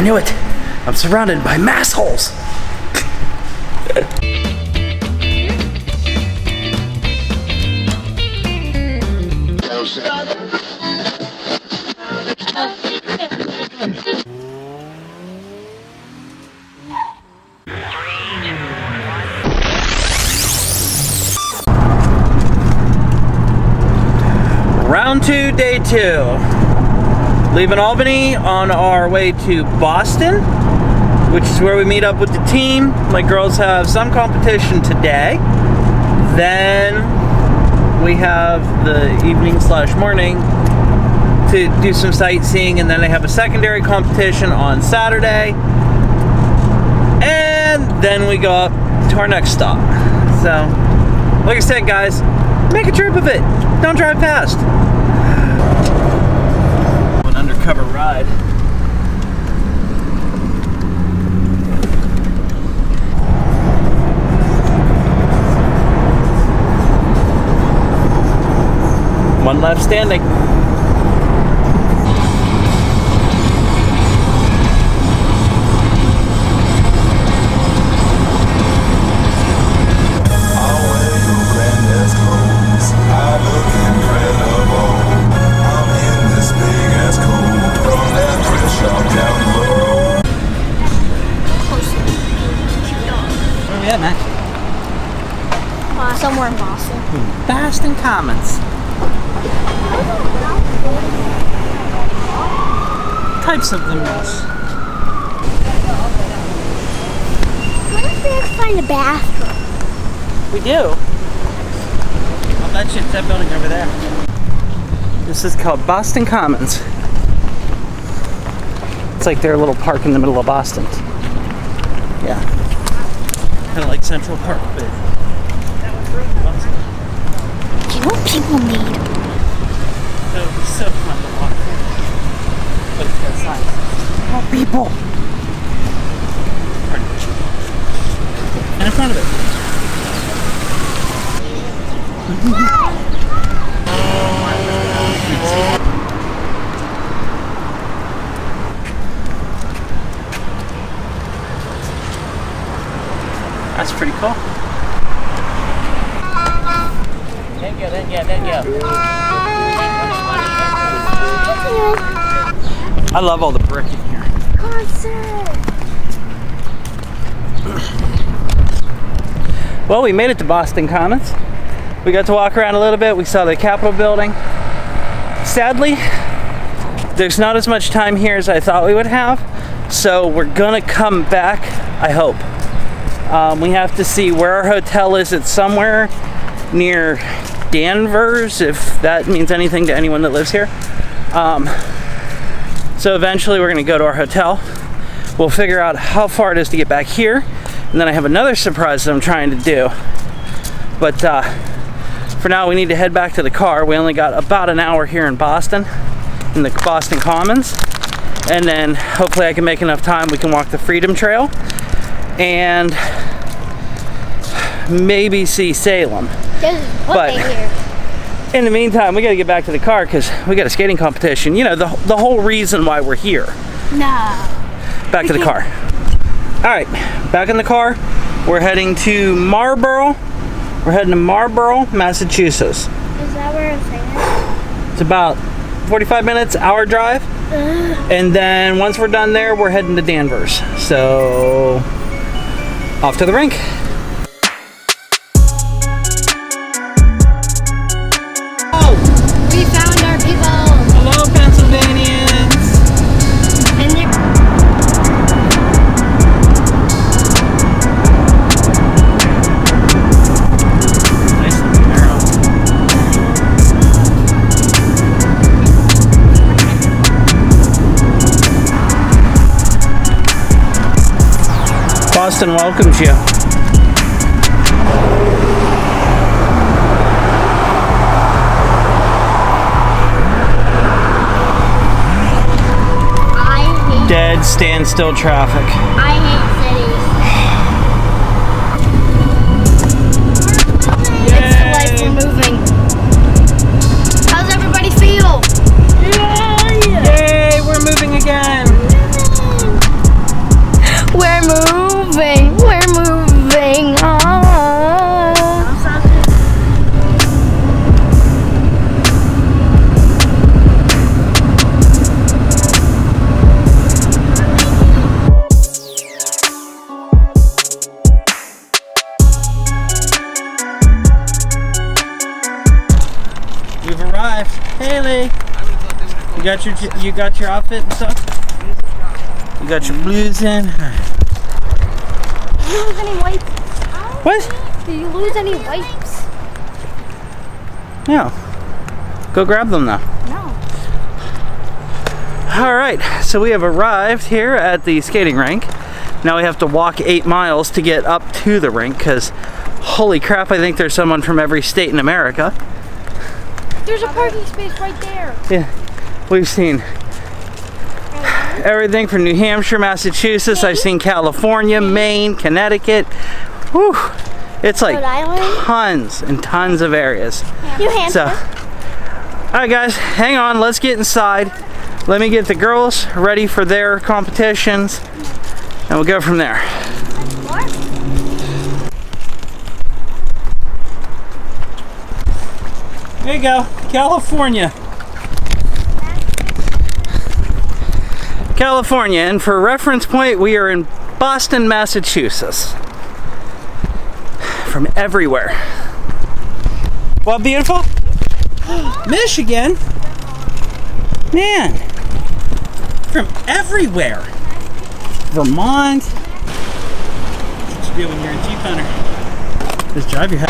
knew it. I'm surrounded by mass holes. Round 2, day 2. Leaving Albany on our way to Boston, which is where we meet up with the team. My girls have some competition today. Then we have the evening/morning to do some sightseeing, and then they have a secondary competition on Saturday. And then we go up to our next stop. So, like I said, guys, make a trip of it. Don't drive fast. An undercover ride. One left standing. Somewhere in Boston. Boston Commons. Types of them, yes. What if we have to find a bathroom? We do. I'll bet you it's that building over there. This is called Boston Commons. It's like their little park in the middle of Boston. Yeah. Kind of like Central Park, but... Do you know what people need? It would be so fun to walk through. But it's got signs. More people! And in front of it. That's pretty cool. There you go. I love all the brick in here. Concert. Well, we made it to Boston Commons. We got to walk around a little bit. We saw the Capitol building. Sadly, there's not as much time here as I thought we would have. So we're gonna come back, I hope. We have to see where our hotel is. It's somewhere near Danvers, if that means anything to anyone that lives here. So eventually we're gonna go to our hotel. We'll figure out how far it is to get back here. And then I have another surprise that I'm trying to do. But for now, we need to head back to the car. We only got about an hour here in Boston, in the Boston Commons. And then hopefully I can make enough time we can walk the Freedom Trail and maybe see Salem. But here. In the meantime, we gotta get back to the car because we got a skating competition. You know, the whole reason why we're here. No. Back to the car. All right, back in the car. We're heading to Marlborough. We're heading to Marlborough, Massachusetts. Is that where it's saying? It's about 45 minutes, hour drive. And then once we're done there, we're heading to Danvers. So, off to the rink. We found our people. Hello, Pennsylvanians. And they're Nice looking arrow. Boston welcomes you. Dead standstill traffic. I hate cities. Yay! It's the life we're moving. How's everybody feel? Yay! We're moving again. You got your outfit and stuff? You got your blues in? Did you lose any wipes? What? Did you lose any wipes? No. Go grab them now. No. Alright, so we have arrived here at the skating rink. Now we have to walk 8 miles to get up to the rink because, holy crap, I think there's someone from every state in America. There's a parking space right there. Yeah, we've seen everything from New Hampshire, Massachusetts. I've seen California, Maine, Connecticut. Whew. It's like Rhode Island. tons and tons of areas. New Hampshire. So, alright guys, hang on, let's get inside. Let me get the girls ready for their competitions and we'll go from there. There you go, California. California, and for reference point, we are in Boston, Massachusetts. From everywhere. What, beautiful? Michigan? Man, from everywhere. Vermont. That's what you do when you're a Jeep hunter. Just drive your head.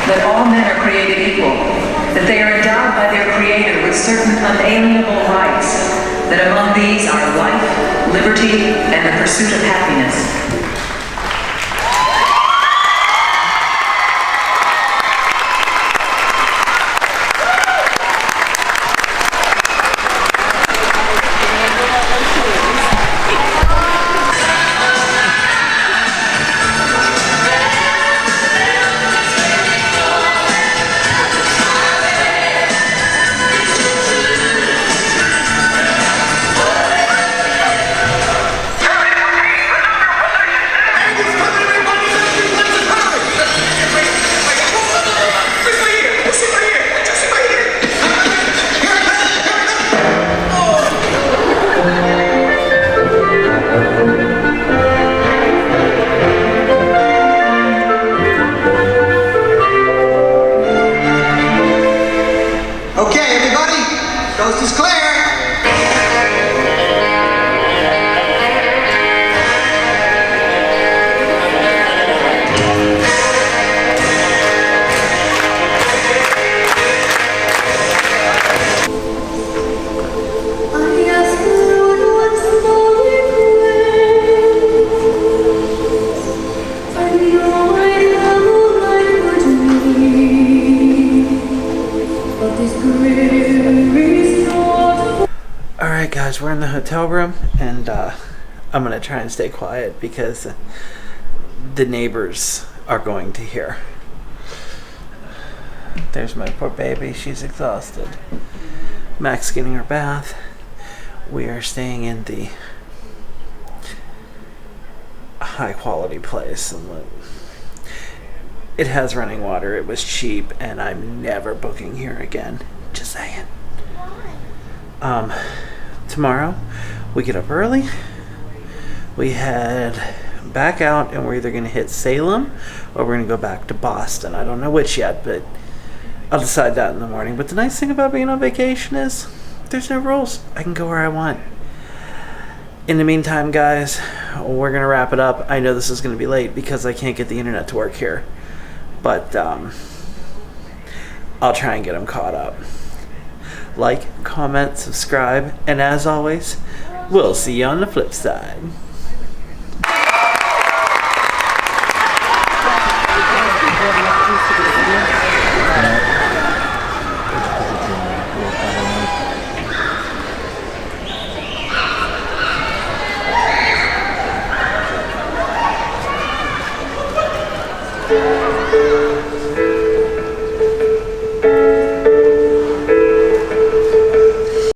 That all men are created equal, that they are endowed by their Creator with certain unalienable rights, that among these are life, liberty, and the pursuit of happiness. Alright guys, we're in the hotel room and I'm gonna try and stay quiet because the neighbors are going to hear. There's my poor baby, she's exhausted. Mac's getting her bath. We are staying in the high quality place. It has running water, it was cheap, and I'm never booking here again. Just saying. Tomorrow we get up early. We had back out and we're either going to hit Salem or we're going to go back to Boston. I don't know which yet, but I'll decide that in the morning. But the nice thing about being on vacation is there's no rules. I can go where I want. In the meantime, guys, we're going to wrap it up. I know this is going to be late because I can't get the internet to work here. But I'll try and get them caught up. Like, comment, subscribe, and as always, we'll see you on the flip side.